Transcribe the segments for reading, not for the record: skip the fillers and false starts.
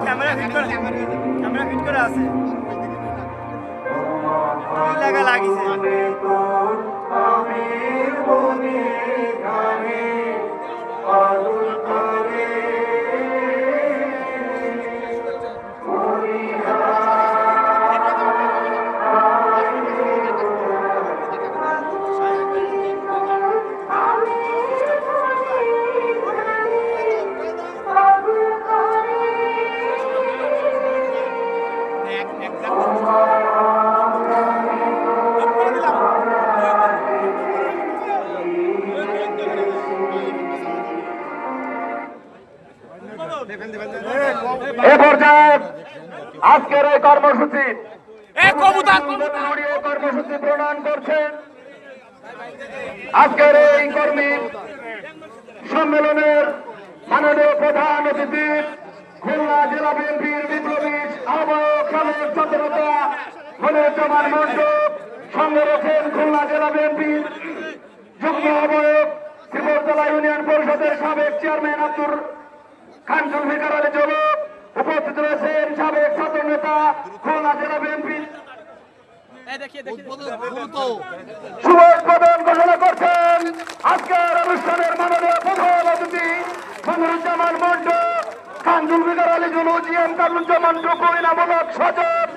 Camera fit করে আছে লাগা লাগিছে আজকের এই কর্মসূচি কর্মসূচি প্রণয়ন করছেন আজকের এই কর্মী সম্মেলনের মাননীয় প্রধান অতিথি খুলনা জেলা বিএনপির বিপ্লবী আহ্বায়ক সাবেক ছাত্রনেতা মনিরুজ্জামান মন্ডল, সঙ্গে রয়েছেন খুলনা জেলা বিএনপির যুগ্ম আহ্বায়ক শ্রীপুরতলা ইউনিয়ন পরিষদের সাবেক চেয়ারম্যান আব্দুর খান জুলফিকার আলী জলক, উপস্থিত রয়েছেন সাবেক ছাত্র নেতা খুলনা জেলা বিএনপি। শুভ উদ্বোধন ঘোষণা করছেন আজকের অনুষ্ঠানের মাননীয় প্রধান অতিথি মনিরুজ্জামান মন্ডল, খান জুলফিকার আলী জলু, জিএম কামরুজ্জামান টুকু, ইনামূলক সজল।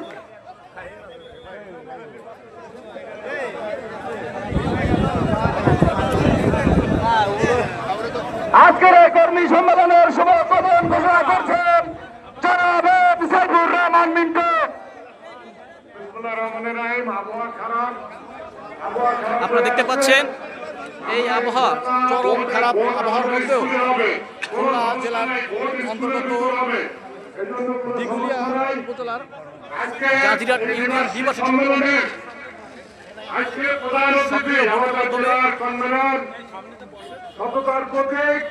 আজকের এই কর্মী সম্মেলনের শুভ উদ্বোধন ঘোষণা করছেন জনাব সাইফুর রহমান মিন্টু। আপনারা দেখতে পাচ্ছেন এই আবহাওয়া চরম খারাপ আবহাওয়ার মধ্যেও খুলনা জেলার অন্তর্গত দিঘুলিয়া উপজেলার গাজীরহাট ইউনিয়ন দ্বিবার্ষিক সম্মেলনে সক্রিয় ভোটের মাধ্যমে সততার প্রতীক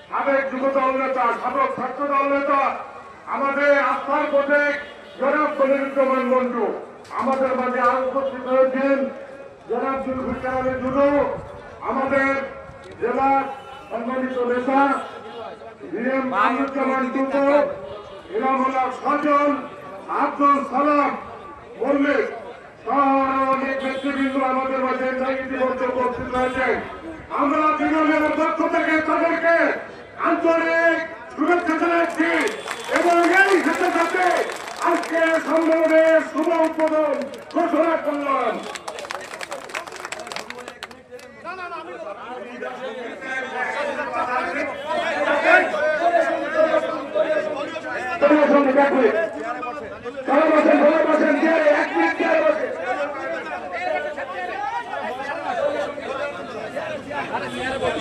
সাবেক যুব দল নেতা, সাবেক ছাত্র দল নেতা, আমাদের আস্থার প্রতীক জনাব মনিরুজ্জামান মন্ডু আমাদের মাঝে আরো উপস্থিত হয়েছেন। জনাব জুলফিকার আলী জুলু আমাদের জেলার সম্মানিত নেতা, জিএম কামরুজ্জামান টুকু, ইনামুল্লাহ সজল, আব্দুল সালাম মল্লিক সহ অনেক নেতৃবৃন্দ আমাদের মাঝে ইতিমধ্যে উপস্থিত হয়েছেন। আমরা তৃণমূলের পক্ষ থেকে তাদেরকে আন্তরিক শুভেচ্ছা জানাচ্ছি এবং এই সাথে সাথে আজকে সম্মেলনের শুভ উদ্বোধন ঘোষণা করলাম।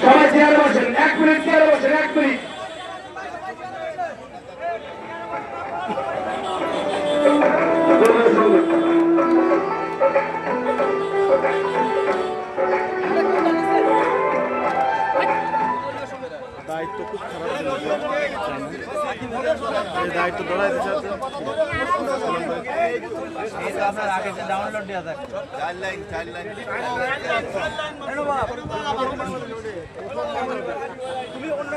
সবাই চেয়ারে বসেন, 1 মিনিট চেয়ারে বসেন, 1 মিনিট। দায়িত্ব খুব খারাপ, এই দায়িত্ব দৌড়াই দিচ্ছে আপনার আগে যে ডাউনলোড দেওয়া যায় চাইল্ড তুমি অন্য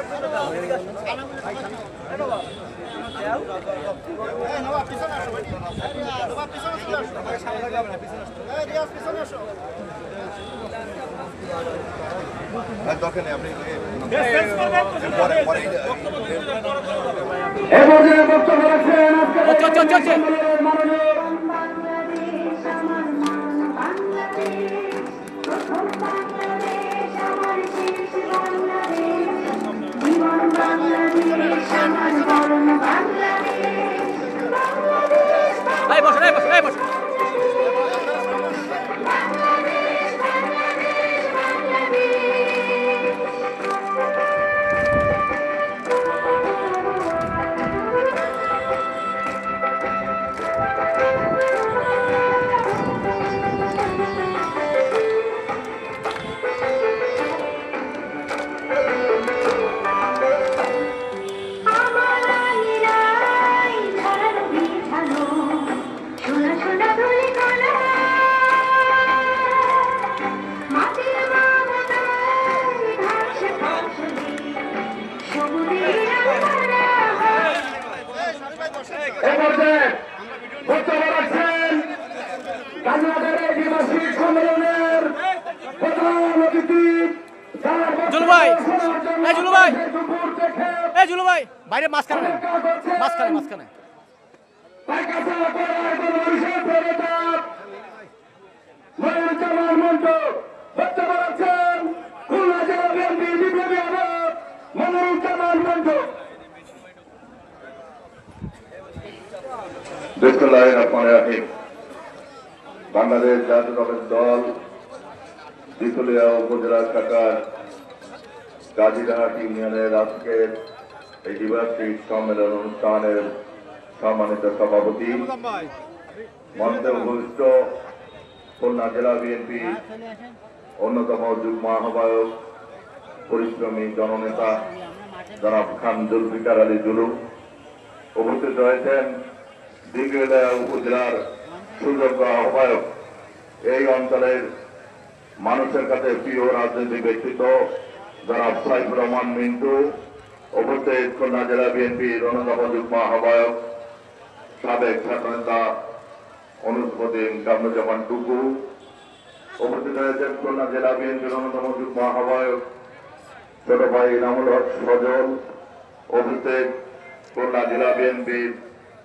দরকার নেই, আপনি এই জুলু ভাই, এই জুলু ভাই, বাইরে মাঝখানে মাঝখানে মাঝখানে বাংলাদেশ জাতীয়তাবাদী দল দিতুলিয়া উপজেলা শাখার গাজীরহাট ইউনিয়নের আজকের এই দ্বিবার্ষিক সম্মেলন অনুষ্ঠানের সম্মানিত সভাপতি, মঞ্চে উপস্থিত খুলনা জেলা বিএনপি অন্যতম যুগ্ম আহ্বায়ক, পরিশ্রমী জননেতা জনাব খান জুলফিকার আলী জুলু, উপস্থিত রয়েছেন দিঘিয়া উপজেলার সুযোগ্য আহ্বায়ক, এই অঞ্চলের মানুষের কাছে প্রিয় রাজনৈতিক ব্যক্তিত্ব জনাব সাইফুর রহমান মিন্টু, উপস্থিত খুলনা জেলা বিএনপির অন্যতম যুগ্ম আহ্বায়ক সাবেক ছাত্রনেতা অনুষ্পতি কামরুজ্জামান টুকু, উপস্থিত রয়েছেন খুলনা জেলা বিএনপির অন্যতম যুগ্ম আহ্বায়ক ছোট ভাই ইনামুল হক সজল, উপস্থিত খুলনা জেলা বিএনপির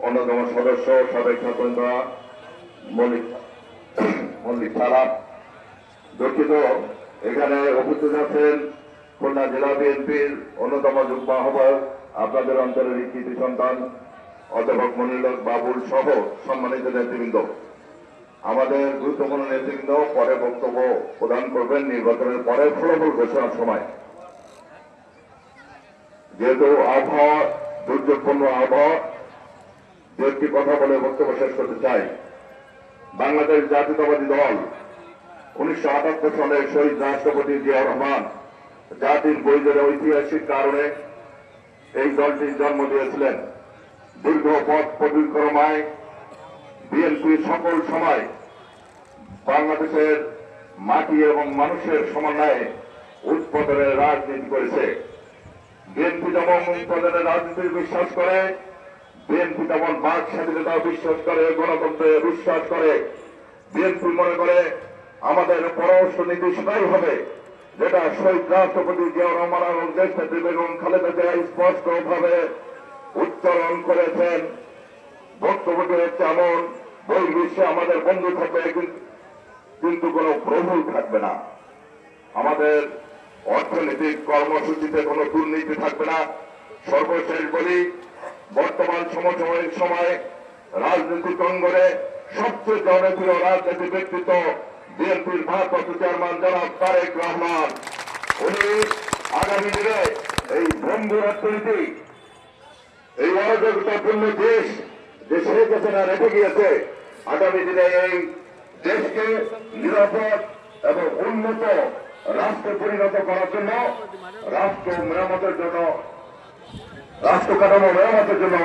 অন্যতম সদস্য সাবেক ছাত্রনেতা মল্লিক সালাম। দুঃখিত, এখানে উপস্থিত আছেন খুলনা জেলা বিএনপির অন্যতম যুগ্ম আহ্বায়ক, আপনাদের অঞ্চলের কৃতি সন্তান অধ্যাপক মনিরুল বাবুল সহ সম্মানিত নেতৃবৃন্দ। আমাদের গুরুত্বপূর্ণ নেতৃবৃন্দ পরে বক্তব্য প্রদান করবেন নির্বাচনের পরে ফলাফল ঘোষণার সময়। যেহেতু আবহাওয়া দুর্যোগপূর্ণ আবহাওয়া, দু একটি কথা বলে বক্তব্য শেষ করতে চাই। বাংলাদেশ জাতীয়তাবাদী দল 1978 সালে শহীদ রাষ্ট্রপতি জিয়াউর রহমান জাতির বৈধের ঐতিহাসিক কারণে এই দলটির জন্ম দিয়েছিলেন। দীর্ঘ পথ পরিক্রমায় বিএনপি সকল সময় বাংলাদেশের মাটি এবং মানুষের সমন্বয়ে উৎপাদনের রাজনীতি করেছে। বিএনপি যেমন উৎপাদনের রাজনীতি বিশ্বাস করে, বিএনপি যেমন বাক স্বাধীনতা বিশ্বাস করে, গণতন্ত্রে বিশ্বাস করে। বিএনপি মনে করে আমাদের পররাষ্ট্র নীতি সেটাই হবে যেটা শহীদ রাষ্ট্রপতি জিয়াউর রহমান এবং দেশনেত্রী বেগম খালেদা জিয়া স্পষ্টভাবে উচ্চারণ করেছেন। বক্তব্যটি হচ্ছে এমন, বহির্বিশ্বে আমাদের বন্ধু থাকবে কিন্তু কোনো প্রভু থাকবে না, আমাদের অর্থনৈতিক কর্মসূচিতে কোনো দুর্নীতি থাকবে না। সর্বশেষ বলি, বর্তমান সমসাময়িক সময়ে রাজনৈতিক অঙ্গনে সবচেয়ে জনপ্রিয় রাজনৈতিক ব্যক্তিত্ব বিএনপির ভারপ্রাপ্ত চেয়ারম্যান জনাব তারেক রহমান। উনি আগামী দিনে এই ভঙ্গুর অর্থনীতি, এই অরাজকতাপূর্ণ দেশ যে শেখ হাসিনা রেখে গিয়েছে, আগামী দিনে এই দেশকে নিরাপদ এবং উন্নত রাষ্ট্রে পরিণত করার জন্য, রাষ্ট্র মেরামতের জন্য, রাষ্ট্র কাঠামো মেরামতের জন্য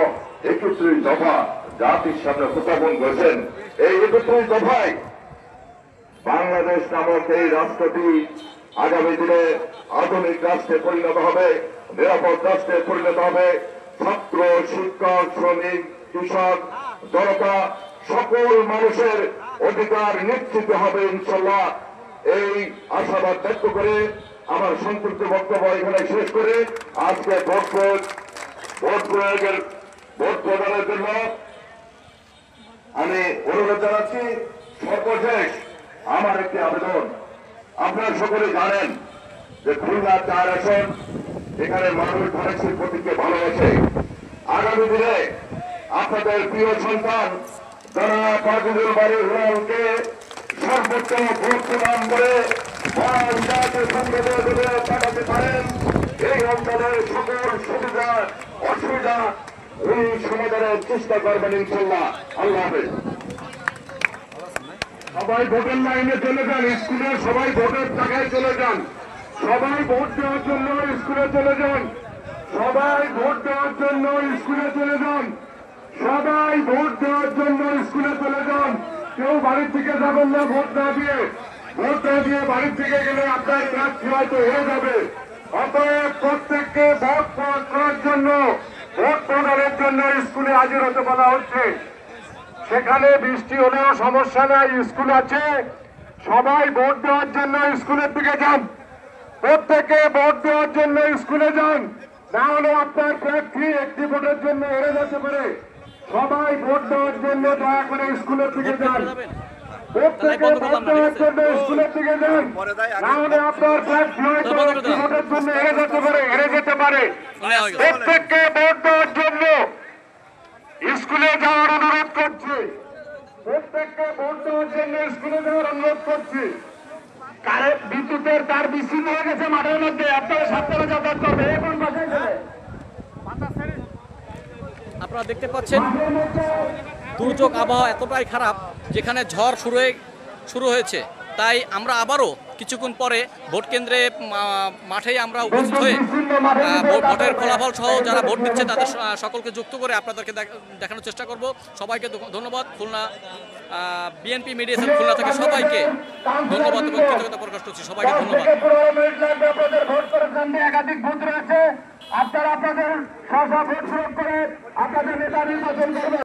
31 দফা জাতির সামনে উপস্থাপন করেছেন। এই 31 দফায় বাংলাদেশ নামক এই রাষ্ট্রটি আগামী দিনে আধুনিক রাষ্ট্রে পরিণত হবে, নিরাপদ রাষ্ট্রে পরিণত হবে। ছাত্র, শিক্ষক, শ্রমিক, কৃষক, জনতা সকল মানুষের অধিকার নিশ্চিত হবে ইনশাল্লাহ। এই আশাবাদ ব্যক্ত করে আমার সংক্ষিপ্ত বক্তব্য এখানে শেষ করে আজকে ভোট প্রদানের জন্য আমি অনুরোধ জানাচ্ছি। সর্বশেষ আমার একটি আবেদন, আপনারা সকলে জানেন যে খুলনা 4 আসন, এখানে মানুষ ধানের প্রতীককে ভালোবাসে। আগামী দিনে আপনাদের প্রিয় সন্তান জনাব ফাজিলুল বারী হুলালকে সর্বোচ্চ ভোট প্রদান করে পাঠাতে পারেন। এই অঞ্চলের সকল সুবিধা অসুবিধা উনি সমাধানের চেষ্টা করবেন ইনশাল্লাহ। আল্লাহ হাফেজ। সবাই ভোটের লাইনে চলে যান, স্কুলে সবাই ভোটের জায়গায় চলে যান, সবাই ভোট দেওয়ার জন্য স্কুলে চলে যান, সবাই ভোট দেওয়ার জন্য স্কুলে চলে যান, সবাই ভোট দেওয়ার জন্য স্কুলে চলে যান। কেউ বাড়ির থেকে যাবেন না ভোট না দিয়ে। ভোট না দিয়ে বাড়ির থেকে গেলে আপনার প্রার্থী হয়তো হয়ে যাবে। অতএব প্রত্যেককে ভোট করার জন্য, ভোট প্রদানের জন্য স্কুলে হাজির হতে বলা হচ্ছে। সেখানে বৃষ্টি হলেও সমস্যা নাই, স্কুল আছে। সবাই ভোট দেওয়ার জন্য স্কুলের দিকে যান, প্রত্যেকে ভোট দেওয়ার জন্য স্কুলে যান, না হলে আপনার প্রার্থী একটি ভোটের জন্য হেরে যেতে পারে। সবাই ভোট দেওয়ার জন্য দয়া করে স্কুলের দিকে যান, প্রত্যেকে ভোট দেওয়ার জন্য স্কুলের দিকে যান, না হলে আপনার প্রার্থী হয়তো একটি ভোটের জন্য হেরে যেতে পারে। প্রত্যেককে ভোট দেওয়ার জন্য স্কুলে যাওয়ার অনুরোধ করছি, প্রত্যেককে ভোট দেওয়ার জন্য স্কুলে যাওয়ার অনুরোধ করছি। বিদ্যুতের তার বিচ্ছিন্ন হয়ে গেছে মাঠের মধ্যে, আপনারা সাবধানে যাতায়াত করবে। এখন বাসায় যাবে। আপনারা দেখতে পাচ্ছেন দুর্যোগ আবহাওয়া এতটাই খারাপ, যেখানে ঝড় শুরু হয়েছে। তাই আমরা আবারও কিছুক্ষণ পরে ভোট কেন্দ্রে মাঠেই আমরা উপস্থিত হয়ে ভোটের ফলাফল সহ যারা ভোট দিচ্ছে তাদের সকলকে যুক্ত করে আপনাদেরকে দেখানোর চেষ্টা করব। সবাইকে ধন্যবাদ। Khulna BNP media cell Khulna থেকে সবাইকে ধন্যবাদ এবং কৃতজ্ঞতা প্রকাশ করছি। সবাইকে ধন্যবাদ। একাধিক বুথ রয়েছে, আপনারা আপনাদের স্ব ভোট প্রয়োগ করে আপনাদের নেতা নির্বাচন করবেন।